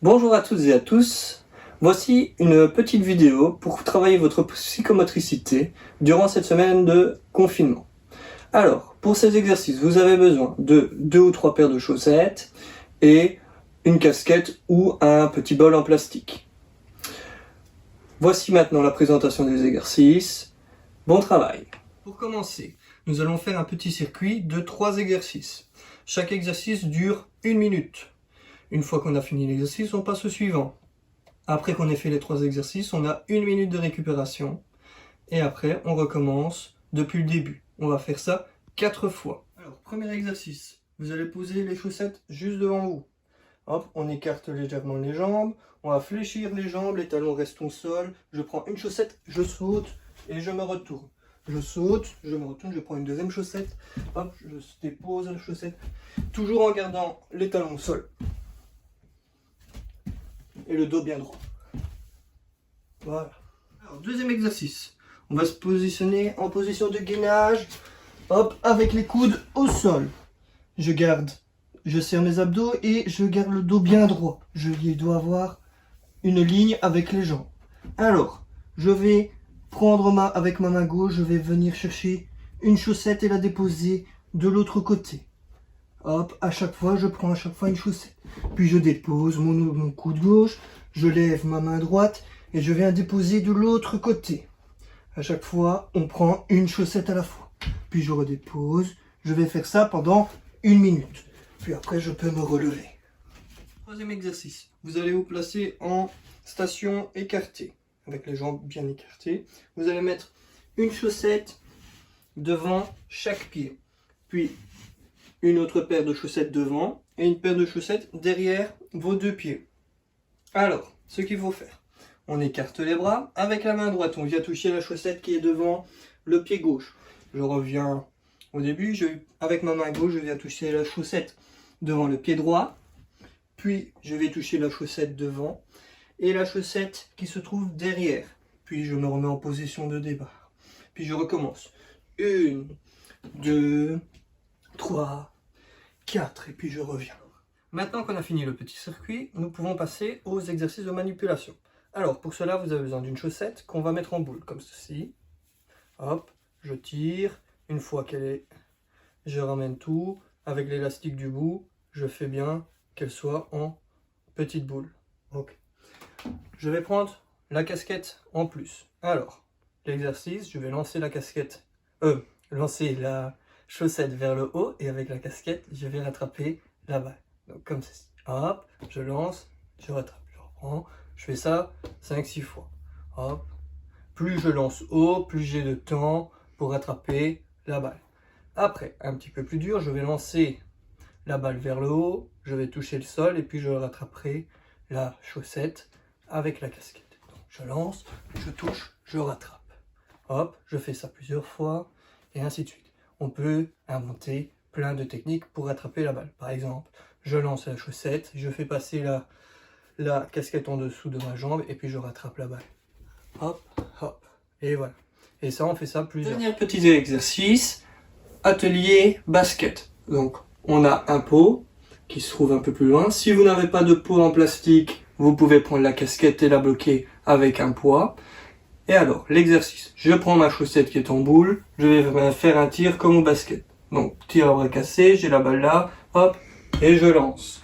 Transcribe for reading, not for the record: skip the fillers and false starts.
Bonjour à toutes et à tous, voici une petite vidéo pour travailler votre psychomotricité durant cette semaine de confinement. Alors, pour ces exercices, vous avez besoin de 2 ou 3 paires de chaussettes et une casquette ou un petit bol en plastique. Voici maintenant la présentation des exercices. Bon travail! Pour commencer, nous allons faire un petit circuit de 3 exercices. Chaque exercice dure 1 minute. Une fois qu'on a fini l'exercice, on passe au suivant. Après qu'on ait fait les 3 exercices, on a 1 minute de récupération. Et après, on recommence depuis le début. On va faire ça 4 fois. Alors, premier exercice. Vous allez poser les chaussettes juste devant vous. Hop, on écarte légèrement les jambes. On va fléchir les jambes, les talons restent au sol. Je prends une chaussette, je saute et je me retourne. Je saute, je me retourne, je prends une deuxième chaussette. Hop, je dépose la chaussette. Toujours en gardant les talons au sol. Et le dos bien droit. Voilà. Alors, deuxième exercice. On va se positionner en position de gainage. Hop, avec les coudes au sol. Je serre mes abdos et je garde le dos bien droit. Je dois avoir une ligne avec les jambes. Alors, je vais prendre avec ma main gauche, je vais venir chercher une chaussette et la déposer de l'autre côté. Hop, à chaque fois, je prends une chaussette. Puis je dépose mon coude gauche, je lève ma main droite et je viens déposer de l'autre côté. À chaque fois, on prend une chaussette à la fois. Puis je redépose. Je vais faire ça pendant 1 minute. Puis après, je peux me relever. Troisième exercice. Vous allez vous placer en station écartée, avec les jambes bien écartées. Vous allez mettre une chaussette devant chaque pied. Puis une autre paire de chaussettes devant et une paire de chaussettes derrière vos 2 pieds. Alors, ce qu'il faut faire, on écarte les bras. Avec la main droite, on vient toucher la chaussette qui est devant le pied gauche. Je reviens au début, avec ma main gauche, je viens toucher la chaussette devant le pied droit. Puis, je vais toucher la chaussette devant et la chaussette qui se trouve derrière. Puis, je me remets en position de départ. Puis, je recommence. 1, 2, 3, 4 et puis je reviens. Maintenant qu'on a fini le petit circuit, nous pouvons passer aux exercices de manipulation. Alors pour cela, vous avez besoin d'une chaussette qu'on va mettre en boule, comme ceci. Hop, je tire. Une fois qu'elle est... Je ramène tout. Avec l'élastique du bout, je fais bien qu'elle soit en petite boule. Ok. Je vais prendre la casquette en plus. Alors, l'exercice, je vais lancer la casquette... lancer la chaussette vers le haut et avec la casquette, je vais rattraper la balle. Donc comme ceci. Hop, je lance, je rattrape, je reprends. Je fais ça 5-6 fois. Hop. Plus je lance haut, plus j'ai de temps pour rattraper la balle. Après, un petit peu plus dur, je vais lancer la balle vers le haut, je vais toucher le sol et puis je rattraperai la chaussette avec la casquette. Donc je lance, je touche, je rattrape. Hop, je fais ça plusieurs fois et ainsi de suite. On peut inventer plein de techniques pour rattraper la balle. Par exemple, je lance la chaussette, je fais passer la casquette en dessous de ma jambe et puis je rattrape la balle. Hop, hop. Et voilà. Et ça, on fait ça plusieurs. Dernier petit exercice, atelier basket. Donc, on a un pot qui se trouve un peu plus loin. Si vous n'avez pas de pot en plastique, vous pouvez prendre la casquette et la bloquer avec un poids. Et alors, l'exercice, je prends ma chaussette qui est en boule, je vais faire un tir comme au basket. Donc, tir à bras cassé, j'ai la balle là, hop, et je lance.